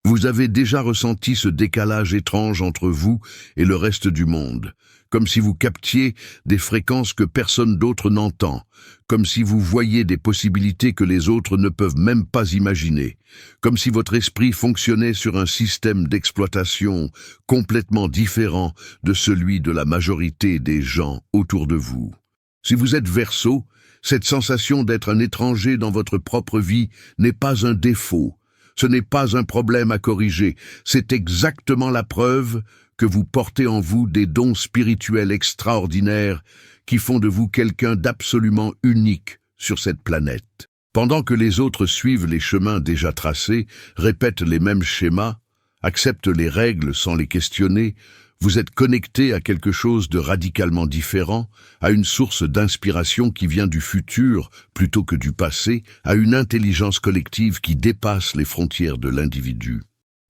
Vous avez déjà ressenti ce décalage étrange entre vous et le reste du monde, comme si vous captiez des fréquences que personne d'autre n'entend, comme si vous voyiez des possibilités que les autres ne peuvent même pas imaginer, comme si votre esprit fonctionnait sur un système d'exploitation complètement différent de celui de la majorité des gens autour de vous. Si vous êtes Verseau, cette sensation d'être un étranger dans votre propre vie n'est pas un défaut. Ce n'est pas un problème à corriger, c'est exactement la preuve que vous portez en vous des dons spirituels extraordinaires qui font de vous quelqu'un d'absolument unique sur cette planète. Pendant que les autres suivent les chemins déjà tracés, répètent les mêmes schémas, acceptent les règles sans les questionner, vous êtes connecté à quelque chose de radicalement différent, à une source d'inspiration qui vient du futur plutôt que du passé, à une intelligence collective qui dépasse les frontières de l'individu.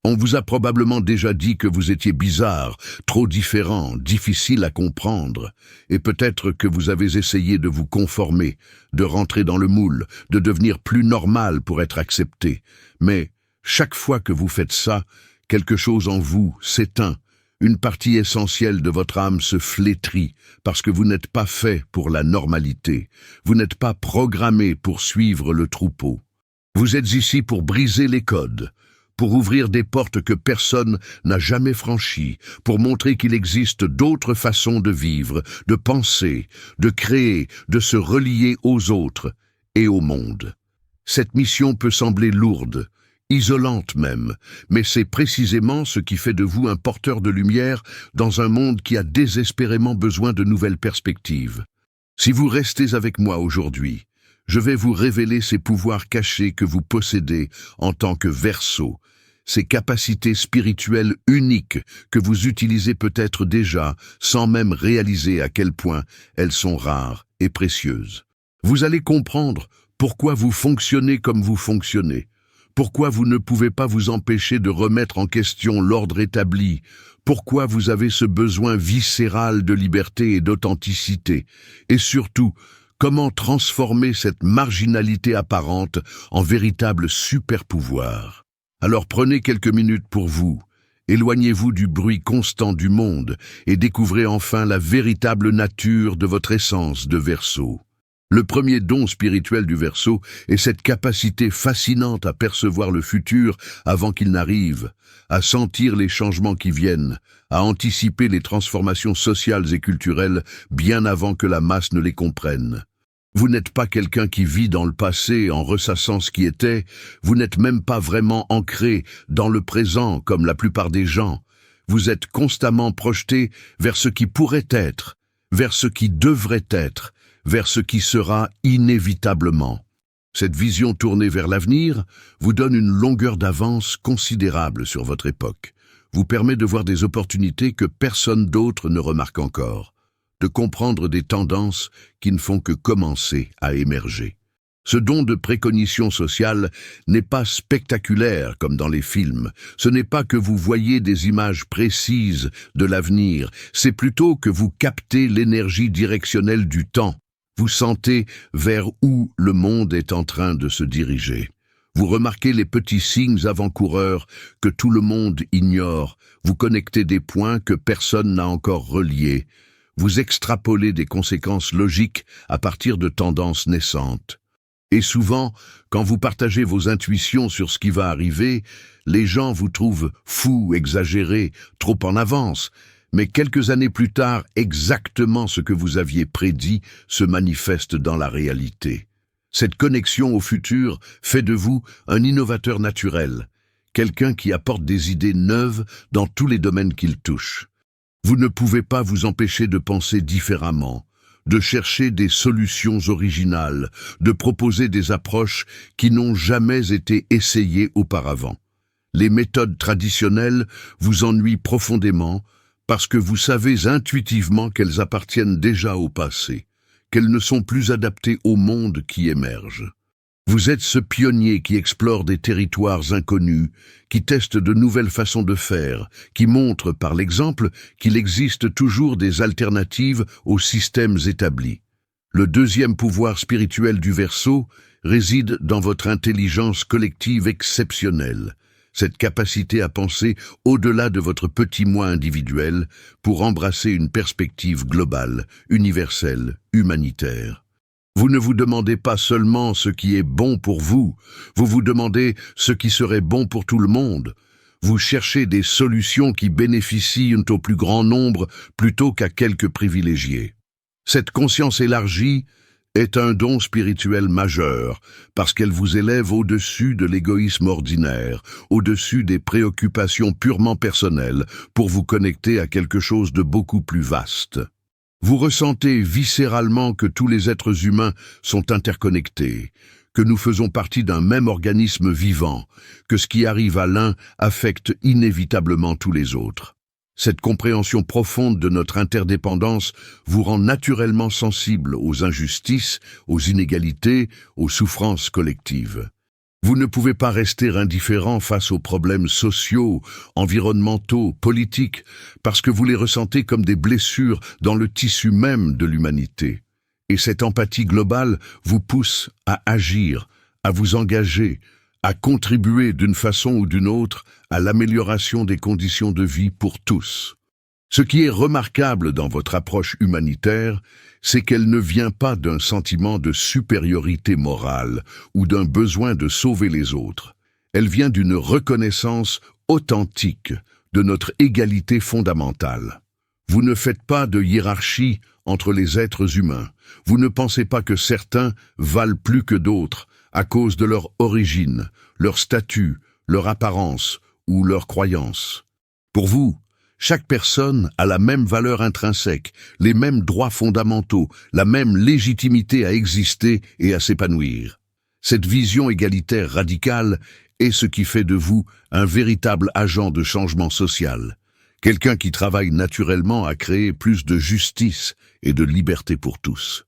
On vous a probablement déjà dit que vous étiez bizarre, trop différent, difficile à comprendre, et peut-être que vous avez essayé de vous conformer, de rentrer dans le moule, de devenir plus normal pour être accepté. Mais chaque fois que vous faites ça, quelque chose en vous s'éteint. Une partie essentielle de votre âme se flétrit parce que vous n'êtes pas fait pour la normalité. Vous n'êtes pas programmé pour suivre le troupeau. Vous êtes ici pour briser les codes, pour ouvrir des portes que personne n'a jamais franchies, pour montrer qu'il existe d'autres façons de vivre, de penser, de créer, de se relier aux autres et au monde. Cette mission peut sembler lourde, isolante même, mais c'est précisément ce qui fait de vous un porteur de lumière dans un monde qui a désespérément besoin de nouvelles perspectives. Si vous restez avec moi aujourd'hui, je vais vous révéler ces pouvoirs cachés que vous possédez en tant que Verseau, ces capacités spirituelles uniques que vous utilisez peut-être déjà sans même réaliser à quel point elles sont rares et précieuses. Vous allez comprendre pourquoi vous fonctionnez comme vous fonctionnez. Pourquoi vous ne pouvez pas vous empêcher de remettre en question l'ordre établi? Pourquoi vous avez ce besoin viscéral de liberté et d'authenticité? Et surtout, comment transformer cette marginalité apparente en véritable super-pouvoir? Alors prenez quelques minutes pour vous, éloignez-vous du bruit constant du monde et découvrez enfin la véritable nature de votre essence de Verseau. Le premier don spirituel du Verseau est cette capacité fascinante à percevoir le futur avant qu'il n'arrive, à sentir les changements qui viennent, à anticiper les transformations sociales et culturelles bien avant que la masse ne les comprenne. Vous n'êtes pas quelqu'un qui vit dans le passé en ressassant ce qui était, vous n'êtes même pas vraiment ancré dans le présent comme la plupart des gens. Vous êtes constamment projeté vers ce qui pourrait être, vers ce qui devrait être, vers ce qui sera inévitablement. Cette vision tournée vers l'avenir vous donne une longueur d'avance considérable sur votre époque, vous permet de voir des opportunités que personne d'autre ne remarque encore, de comprendre des tendances qui ne font que commencer à émerger. Ce don de précognition sociale n'est pas spectaculaire comme dans les films. Ce n'est pas que vous voyez des images précises de l'avenir, c'est plutôt que vous captez l'énergie directionnelle du temps. Vous sentez vers où le monde est en train de se diriger. Vous remarquez les petits signes avant-coureurs que tout le monde ignore. Vous connectez des points que personne n'a encore reliés. Vous extrapolez des conséquences logiques à partir de tendances naissantes. Et souvent, quand vous partagez vos intuitions sur ce qui va arriver, les gens vous trouvent fou, exagéré, trop en avance. Mais quelques années plus tard, exactement ce que vous aviez prédit se manifeste dans la réalité. Cette connexion au futur fait de vous un innovateur naturel, quelqu'un qui apporte des idées neuves dans tous les domaines qu'il touche. Vous ne pouvez pas vous empêcher de penser différemment, de chercher des solutions originales, de proposer des approches qui n'ont jamais été essayées auparavant. Les méthodes traditionnelles vous ennuient profondément parce que vous savez intuitivement qu'elles appartiennent déjà au passé, qu'elles ne sont plus adaptées au monde qui émerge. Vous êtes ce pionnier qui explore des territoires inconnus, qui teste de nouvelles façons de faire, qui montre par l'exemple qu'il existe toujours des alternatives aux systèmes établis. Le deuxième pouvoir spirituel du Verseau réside dans votre intelligence collective exceptionnelle. cette capacité à penser au-delà de votre petit moi individuel pour embrasser une perspective globale, universelle, humanitaire. Vous ne vous demandez pas seulement ce qui est bon pour vous, vous vous demandez ce qui serait bon pour tout le monde. Vous cherchez des solutions qui bénéficient au plus grand nombre plutôt qu'à quelques privilégiés. Cette conscience élargie est un don spirituel majeur, parce qu'elle vous élève au-dessus de l'égoïsme ordinaire, au-dessus des préoccupations purement personnelles, pour vous connecter à quelque chose de beaucoup plus vaste. Vous ressentez viscéralement que tous les êtres humains sont interconnectés, que nous faisons partie d'un même organisme vivant, que ce qui arrive à l'un affecte inévitablement tous les autres. Cette compréhension profonde de notre interdépendance vous rend naturellement sensible aux injustices, aux inégalités, aux souffrances collectives. Vous ne pouvez pas rester indifférent face aux problèmes sociaux, environnementaux, politiques, parce que vous les ressentez comme des blessures dans le tissu même de l'humanité. Et cette empathie globale vous pousse à agir, à vous engager, à contribuer d'une façon ou d'une autre à l'amélioration des conditions de vie pour tous. Ce qui est remarquable dans votre approche humanitaire, c'est qu'elle ne vient pas d'un sentiment de supériorité morale ou d'un besoin de sauver les autres. Elle vient d'une reconnaissance authentique de notre égalité fondamentale. Vous ne faites pas de hiérarchie entre les êtres humains. Vous ne pensez pas que certains valent plus que d'autres à cause de leur origine, leur statut, leur apparence ou leur croyance. Pour vous, chaque personne a la même valeur intrinsèque, les mêmes droits fondamentaux, la même légitimité à exister et à s'épanouir. Cette vision égalitaire radicale est ce qui fait de vous un véritable agent de changement social, quelqu'un qui travaille naturellement à créer plus de justice et de liberté pour tous.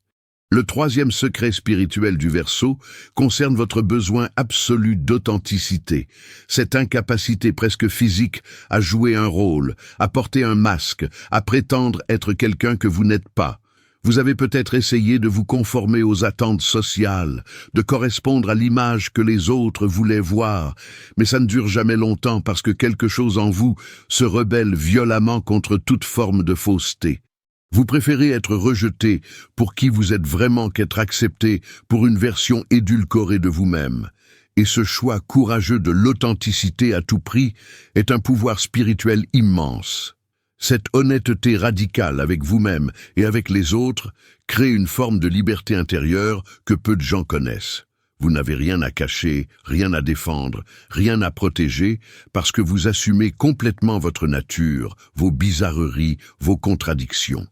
Le troisième secret spirituel du Verseau concerne votre besoin absolu d'authenticité, cette incapacité presque physique à jouer un rôle, à porter un masque, à prétendre être quelqu'un que vous n'êtes pas. Vous avez peut-être essayé de vous conformer aux attentes sociales, de correspondre à l'image que les autres voulaient voir, mais ça ne dure jamais longtemps parce que quelque chose en vous se rebelle violemment contre toute forme de fausseté. Vous préférez être rejeté pour qui vous êtes vraiment qu'être accepté pour une version édulcorée de vous-même. Et ce choix courageux de l'authenticité à tout prix est un pouvoir spirituel immense. Cette honnêteté radicale avec vous-même et avec les autres crée une forme de liberté intérieure que peu de gens connaissent. Vous n'avez rien à cacher, rien à défendre, rien à protéger, parce que vous assumez complètement votre nature, vos bizarreries, vos contradictions.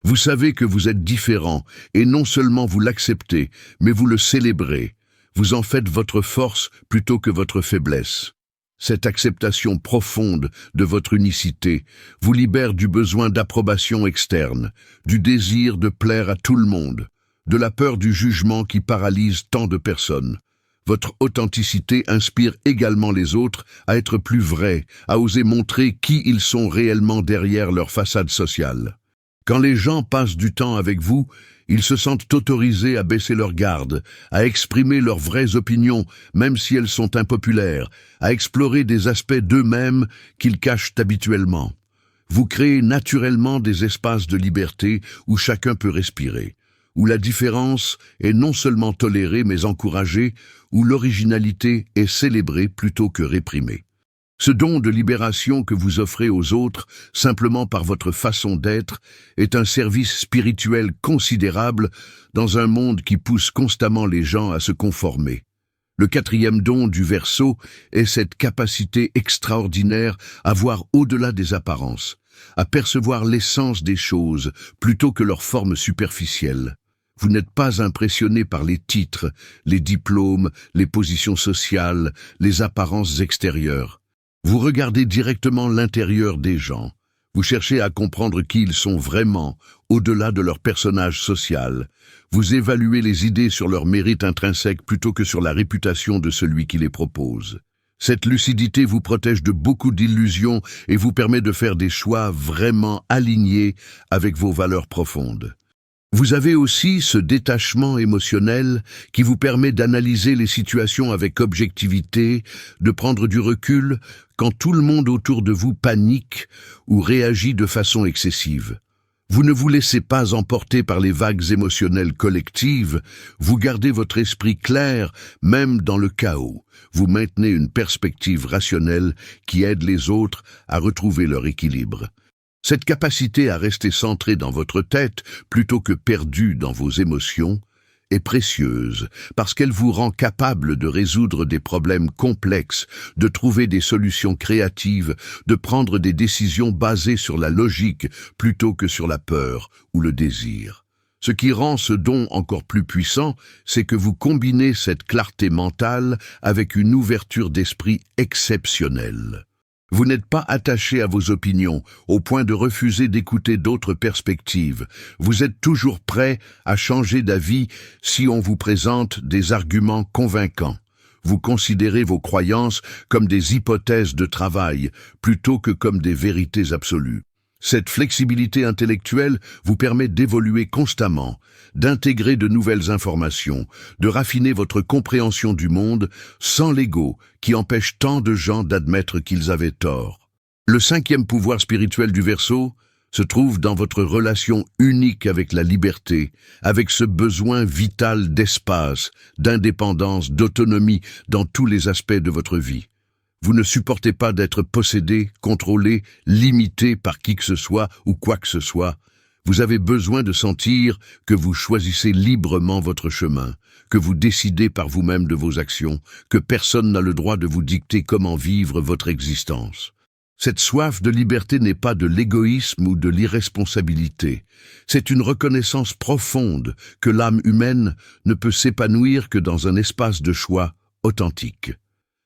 Vous savez que vous êtes différent, et non seulement vous l'acceptez, mais vous le célébrez. Vous en faites votre force plutôt que votre faiblesse. Cette acceptation profonde de votre unicité vous libère du besoin d'approbation externe, du désir de plaire à tout le monde, de la peur du jugement qui paralyse tant de personnes. Votre authenticité inspire également les autres à être plus vrais, à oser montrer qui ils sont réellement derrière leur façade sociale. Quand les gens passent du temps avec vous, ils se sentent autorisés à baisser leur garde, à exprimer leurs vraies opinions, même si elles sont impopulaires, à explorer des aspects d'eux-mêmes qu'ils cachent habituellement. Vous créez naturellement des espaces de liberté où chacun peut respirer, où la différence est non seulement tolérée mais encouragée, où l'originalité est célébrée plutôt que réprimée. Ce don de libération que vous offrez aux autres, simplement par votre façon d'être, est un service spirituel considérable dans un monde qui pousse constamment les gens à se conformer. Le quatrième don du Verseau est cette capacité extraordinaire à voir au-delà des apparences, à percevoir l'essence des choses plutôt que leur forme superficielle. Vous n'êtes pas impressionné par les titres, les diplômes, les positions sociales, les apparences extérieures. Vous regardez directement l'intérieur des gens. Vous cherchez à comprendre qui ils sont vraiment, au-delà de leur personnage social. Vous évaluez les idées sur leur mérite intrinsèque plutôt que sur la réputation de celui qui les propose. Cette lucidité vous protège de beaucoup d'illusions et vous permet de faire des choix vraiment alignés avec vos valeurs profondes. Vous avez aussi ce détachement émotionnel qui vous permet d'analyser les situations avec objectivité, de prendre du recul quand tout le monde autour de vous panique ou réagit de façon excessive. Vous ne vous laissez pas emporter par les vagues émotionnelles collectives, vous gardez votre esprit clair même dans le chaos. Vous maintenez une perspective rationnelle qui aide les autres à retrouver leur équilibre. Cette capacité à rester centré dans votre tête plutôt que perdu dans vos émotions est précieuse parce qu'elle vous rend capable de résoudre des problèmes complexes, de trouver des solutions créatives, de prendre des décisions basées sur la logique plutôt que sur la peur ou le désir. Ce qui rend ce don encore plus puissant, c'est que vous combinez cette clarté mentale avec une ouverture d'esprit exceptionnelle. Vous n'êtes pas attaché à vos opinions, au point de refuser d'écouter d'autres perspectives. Vous êtes toujours prêt à changer d'avis si on vous présente des arguments convaincants. Vous considérez vos croyances comme des hypothèses de travail, plutôt que comme des vérités absolues. Cette flexibilité intellectuelle vous permet d'évoluer constamment, d'intégrer de nouvelles informations, de raffiner votre compréhension du monde sans l'ego qui empêche tant de gens d'admettre qu'ils avaient tort. Le cinquième pouvoir spirituel du Verseau se trouve dans votre relation unique avec la liberté, avec ce besoin vital d'espace, d'indépendance, d'autonomie dans tous les aspects de votre vie. Vous ne supportez pas d'être possédé, contrôlé, limité par qui que ce soit ou quoi que ce soit. Vous avez besoin de sentir que vous choisissez librement votre chemin, que vous décidez par vous-même de vos actions, que personne n'a le droit de vous dicter comment vivre votre existence. Cette soif de liberté n'est pas de l'égoïsme ou de l'irresponsabilité. C'est une reconnaissance profonde que l'âme humaine ne peut s'épanouir que dans un espace de choix authentique.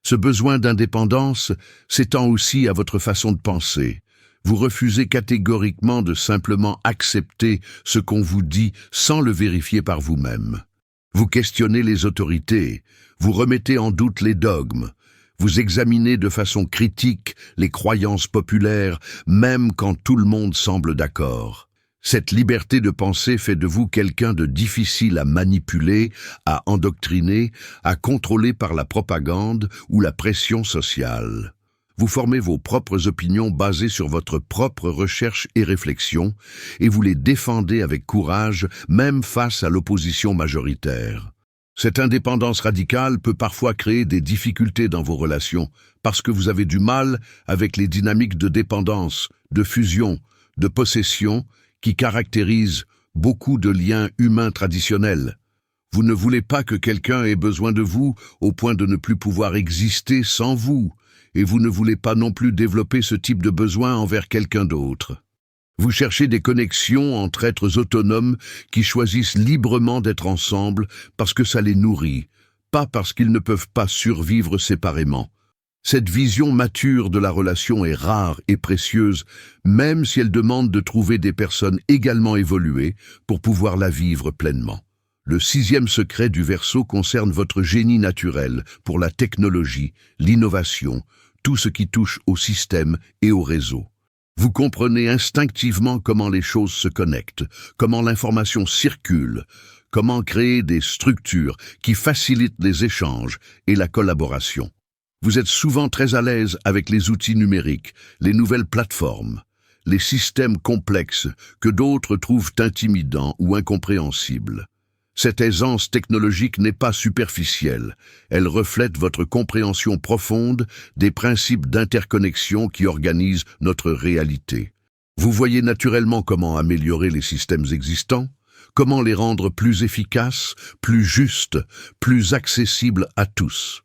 Ce besoin d'indépendance s'étend aussi à votre façon de penser. Vous refusez catégoriquement de simplement accepter ce qu'on vous dit sans le vérifier par vous-même. Vous questionnez les autorités, vous remettez en doute les dogmes, vous examinez de façon critique les croyances populaires, même quand tout le monde semble d'accord. Cette liberté de penser fait de vous quelqu'un de difficile à manipuler, à endoctriner, à contrôler par la propagande ou la pression sociale. Vous formez vos propres opinions basées sur votre propre recherche et réflexion, et vous les défendez avec courage, même face à l'opposition majoritaire. Cette indépendance radicale peut parfois créer des difficultés dans vos relations, parce que vous avez du mal avec les dynamiques de dépendance, de fusion, de possession, qui caractérise beaucoup de liens humains traditionnels. Vous ne voulez pas que quelqu'un ait besoin de vous au point de ne plus pouvoir exister sans vous, et vous ne voulez pas non plus développer ce type de besoin envers quelqu'un d'autre. Vous cherchez des connexions entre êtres autonomes qui choisissent librement d'être ensemble parce que ça les nourrit, pas parce qu'ils ne peuvent pas survivre séparément. Cette vision mature de la relation est rare et précieuse, même si elle demande de trouver des personnes également évoluées pour pouvoir la vivre pleinement. Le sixième secret du Verseau concerne votre génie naturel pour la technologie, l'innovation, tout ce qui touche au système et au réseau. Vous comprenez instinctivement comment les choses se connectent, comment l'information circule, comment créer des structures qui facilitent les échanges et la collaboration. Vous êtes souvent très à l'aise avec les outils numériques, les nouvelles plateformes, les systèmes complexes que d'autres trouvent intimidants ou incompréhensibles. Cette aisance technologique n'est pas superficielle, elle reflète votre compréhension profonde des principes d'interconnexion qui organisent notre réalité. Vous voyez naturellement comment améliorer les systèmes existants, comment les rendre plus efficaces, plus justes, plus accessibles à tous.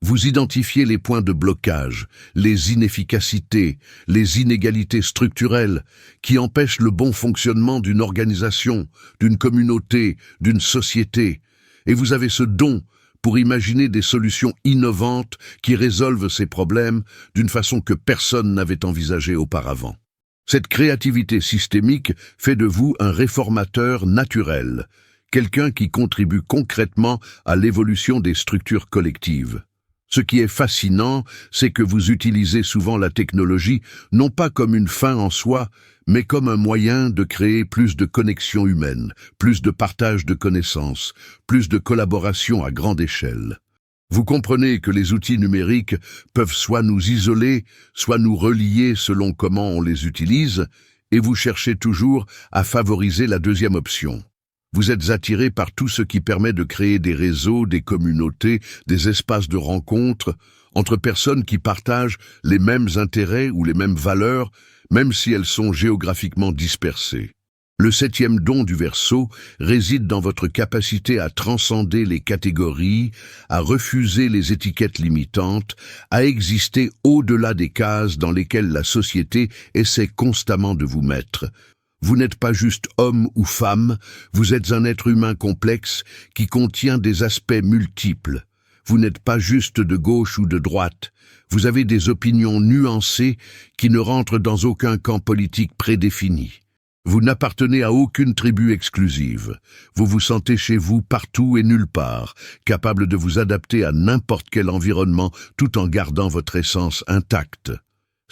Vous identifiez les points de blocage, les inefficacités, les inégalités structurelles qui empêchent le bon fonctionnement d'une organisation, d'une communauté, d'une société. Et vous avez ce don pour imaginer des solutions innovantes qui résolvent ces problèmes d'une façon que personne n'avait envisagée auparavant. Cette créativité systémique fait de vous un réformateur naturel, quelqu'un qui contribue concrètement à l'évolution des structures collectives. Ce qui est fascinant, c'est que vous utilisez souvent la technologie non pas comme une fin en soi, mais comme un moyen de créer plus de connexions humaines, plus de partage de connaissances, plus de collaboration à grande échelle. Vous comprenez que les outils numériques peuvent soit nous isoler, soit nous relier selon comment on les utilise, et vous cherchez toujours à favoriser la deuxième option. Vous êtes attiré par tout ce qui permet de créer des réseaux, des communautés, des espaces de rencontre entre personnes qui partagent les mêmes intérêts ou les mêmes valeurs, même si elles sont géographiquement dispersées. Le 7e don du Verseau réside dans votre capacité à transcender les catégories, à refuser les étiquettes limitantes, à exister au-delà des cases dans lesquelles la société essaie constamment de vous mettre. Vous n'êtes pas juste homme ou femme, vous êtes un être humain complexe qui contient des aspects multiples. Vous n'êtes pas juste de gauche ou de droite. Vous avez des opinions nuancées qui ne rentrent dans aucun camp politique prédéfini. Vous n'appartenez à aucune tribu exclusive. Vous vous sentez chez vous partout et nulle part, capable de vous adapter à n'importe quel environnement tout en gardant votre essence intacte.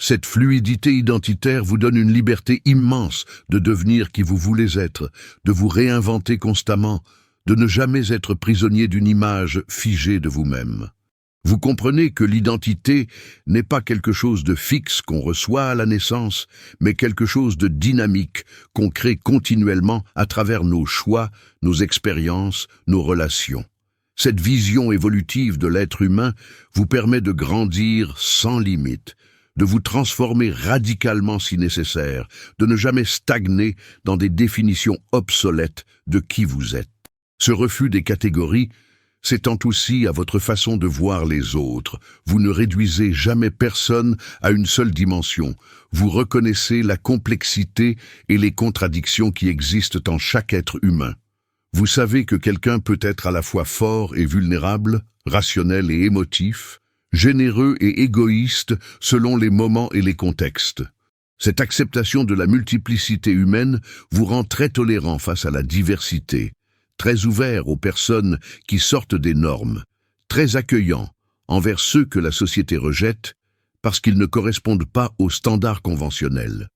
Cette fluidité identitaire vous donne une liberté immense de devenir qui vous voulez être, de vous réinventer constamment, de ne jamais être prisonnier d'une image figée de vous-même. Vous comprenez que l'identité n'est pas quelque chose de fixe qu'on reçoit à la naissance, mais quelque chose de dynamique qu'on crée continuellement à travers nos choix, nos expériences, nos relations. Cette vision évolutive de l'être humain vous permet de grandir sans limite, de vous transformer radicalement si nécessaire, de ne jamais stagner dans des définitions obsolètes de qui vous êtes. Ce refus des catégories s'étend aussi à votre façon de voir les autres. Vous ne réduisez jamais personne à une seule dimension. Vous reconnaissez la complexité et les contradictions qui existent en chaque être humain. Vous savez que quelqu'un peut être à la fois fort et vulnérable, rationnel et émotif, généreux et égoïste selon les moments et les contextes. Cette acceptation de la multiplicité humaine vous rend très tolérant face à la diversité, très ouvert aux personnes qui sortent des normes, très accueillant envers ceux que la société rejette parce qu'ils ne correspondent pas aux standards conventionnels.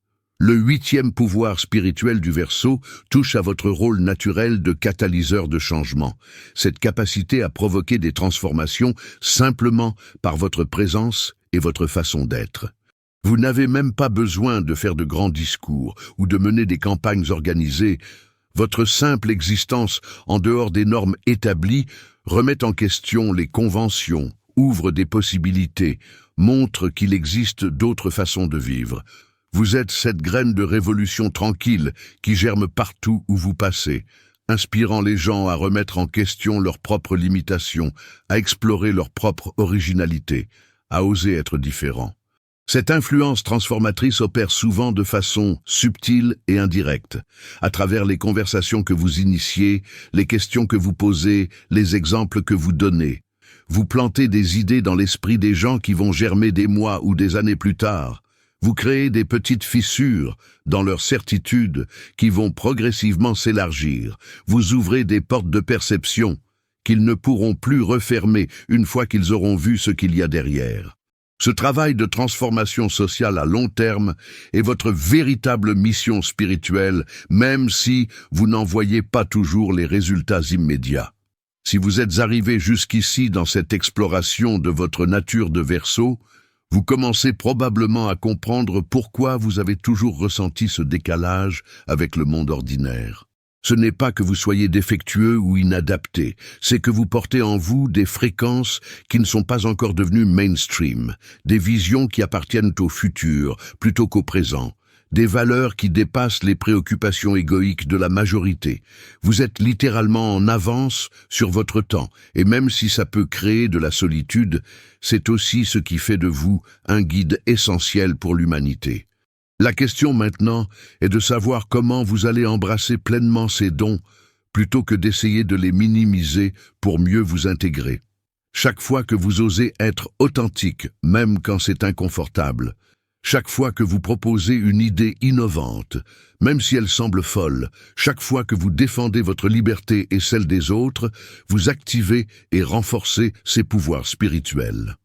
Le 8e pouvoir spirituel du Verseau touche à votre rôle naturel de catalyseur de changement, cette capacité à provoquer des transformations simplement par votre présence et votre façon d'être. Vous n'avez même pas besoin de faire de grands discours ou de mener des campagnes organisées. Votre simple existence en dehors des normes établies remet en question les conventions, ouvre des possibilités, montre qu'il existe d'autres façons de vivre. Vous êtes cette graine de révolution tranquille qui germe partout où vous passez, inspirant les gens à remettre en question leurs propres limitations, à explorer leur propre originalité, à oser être différents. Cette influence transformatrice opère souvent de façon subtile et indirecte, à travers les conversations que vous initiez, les questions que vous posez, les exemples que vous donnez. Vous plantez des idées dans l'esprit des gens qui vont germer des mois ou des années plus tard. Vous créez des petites fissures dans leurs certitudes qui vont progressivement s'élargir. Vous ouvrez des portes de perception qu'ils ne pourront plus refermer une fois qu'ils auront vu ce qu'il y a derrière. Ce travail de transformation sociale à long terme est votre véritable mission spirituelle, même si vous n'en voyez pas toujours les résultats immédiats. Si vous êtes arrivé jusqu'ici dans cette exploration de votre nature de Verseau, vous commencez probablement à comprendre pourquoi vous avez toujours ressenti ce décalage avec le monde ordinaire. Ce n'est pas que vous soyez défectueux ou inadapté, c'est que vous portez en vous des fréquences qui ne sont pas encore devenues mainstream, des visions qui appartiennent au futur plutôt qu'au présent, des valeurs qui dépassent les préoccupations égoïques de la majorité. Vous êtes littéralement en avance sur votre temps, et même si ça peut créer de la solitude, c'est aussi ce qui fait de vous un guide essentiel pour l'humanité. La question maintenant est de savoir comment vous allez embrasser pleinement ces dons, plutôt que d'essayer de les minimiser pour mieux vous intégrer. Chaque fois que vous osez être authentique, même quand c'est inconfortable, Chaque fois que vous proposez une idée innovante, même si elle semble folle, chaque fois que vous défendez votre liberté et celle des autres, vous activez et renforcez ces pouvoirs spirituels.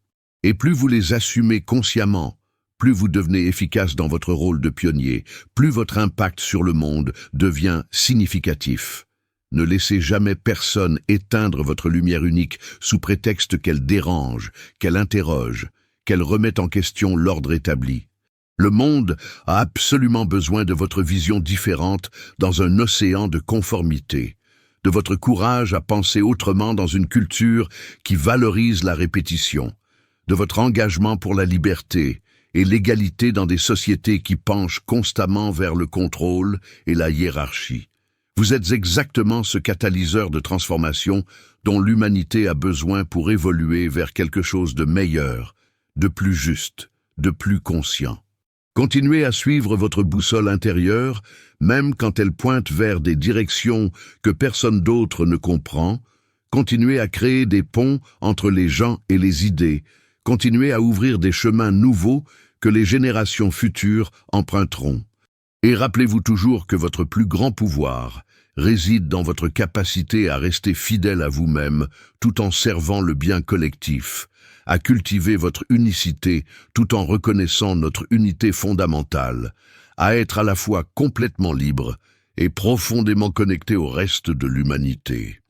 Et plus vous les assumez consciemment, plus vous devenez efficace dans votre rôle de pionnier, plus votre impact sur le monde devient significatif. Ne laissez jamais personne éteindre votre lumière unique sous prétexte qu'elle dérange, qu'elle interroge, qu'elle remette en question l'ordre établi. Le monde a absolument besoin de votre vision différente dans un océan de conformité, de votre courage à penser autrement dans une culture qui valorise la répétition, de votre engagement pour la liberté et l'égalité dans des sociétés qui penchent constamment vers le contrôle et la hiérarchie. Vous êtes exactement ce catalyseur de transformation dont l'humanité a besoin pour évoluer vers quelque chose de meilleur, de plus juste, de plus conscient. Continuez à suivre votre boussole intérieure, même quand elle pointe vers des directions que personne d'autre ne comprend. Continuez à créer des ponts entre les gens et les idées. Continuez à ouvrir des chemins nouveaux que les générations futures emprunteront. Et rappelez-vous toujours que votre plus grand pouvoir réside dans votre capacité à rester fidèle à vous-même tout en servant le bien collectif, à cultiver votre unicité tout en reconnaissant notre unité fondamentale, à être à la fois complètement libre et profondément connecté au reste de l'humanité.